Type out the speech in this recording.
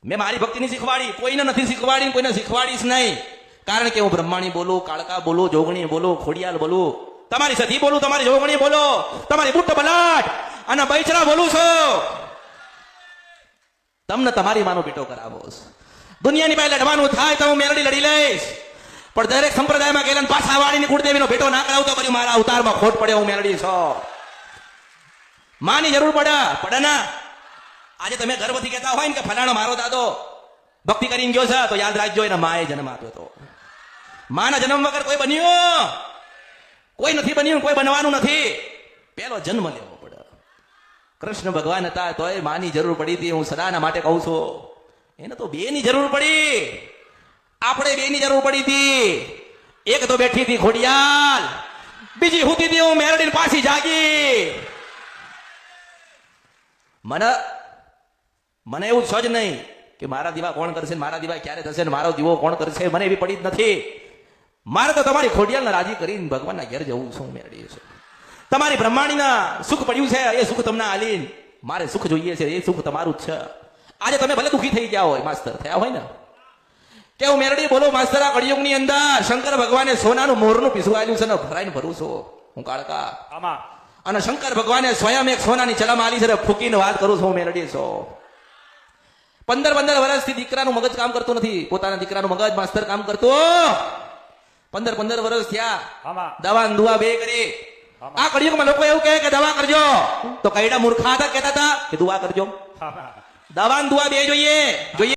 મેં મારી ભક્તિની શીખવાડી, કોઈને નથી શીખવાડી, કોઈને શીખવાડીશ નહીં. કારણ કે હું બ્રહ્માણી બોલું, કાળકા બોલું, જોગણી બોલું, ખોડિયાલ બોલું, તમારી સતી બોલું, તમારી જોગણી બોલો, તમારી બુટ્ટ બલાટ અને બૈચરા બોલું છું. તમને તમારી માનો બેટો કરાવો. દુનિયાની પાસે લડવાનું થાય તો હું મેલડી લડી લઈશ, પણ દરેક સંપ્રદાયમાં ગયેલા પાછા વાળીની કુળદેવીનો ભેટો ના કરાવતો કર્યું. મારા અવતારમાં ખોટ પડે, હું મેલડી છું. માની જરૂર પડે ના. આજે તમે ગર્વથી કહેતા હોય ને કે ફલાણો મારો દાદો ભક્તિ કરીને ગયો છે, તો યાદ રાખજો એને માએ જન્મ આપ્યો હતો. માના જન્મ વગર કોઈ બન્યું કોઈ નથી, બન્યું કોઈ બનવાનું નથી. પેલો જન્મ લેવો પડે. કૃષ્ણ ભગવાન હતા તોય માની જરૂર પડી હતી. હું સદાના માટે કહું છું, એને તો બે ની જરૂર પડી. આપણે બે ની જરૂર પડી હતી. એક તો બેઠી હતી ખોડિયાલ, બીજી હુતી હતી હું મેરડીને પાછી જાગી. મને એવું સજ નહીં કે મારા દીવા કોણ કરશે, મારા દીવા ક્યારે થશે, મારો દીવો કોણ કરશે, મને એવી પડી જ નથી. મારે તો તમારી ખોડિયાલને રાજી કરીને ભગવાનના ઘેર જવું છું. મેળવી છે તમારી બ્રહ્માંડીના સુખ પડ્યું છે, એ સુખ તમને આલીન મારે સુખ જોઈએ છે, એ સુખ તમારું જ છે. આજે તમે ભલે દુઃખી થઈ ગયા હોય, માસ્તર થયા હોય ને, કે હું મેરડી બોલો માસ્તર, આ કળિયુગની અંદર શંકર ભગવાને સોનાનું મોરનું પીસું આલ્યું છે ને ભરાઈને ભરું છું હું કાળકા. અને શંકર ભગવાને સ્વયં એક સોનાની ચલામ આલી છે, ફૂકીને વાત કરું છું. મેરડી છો 15 વર્ષથી દીકરાનું મગજ કામ કરતું નથી. પોતાના દીકરાનું મગજ માસ્તર કામ કરતું. 15 વર્ષ થયા, દવા દુઆ બે કરી. આ કળિયુગમાં લોકો એવું કહે કે દવા કરજો, તો કઈડા મૂર્ખા હતા કહેતા હતા કે દુઆ કરજો. દવા દુઆ બે જોઈએ.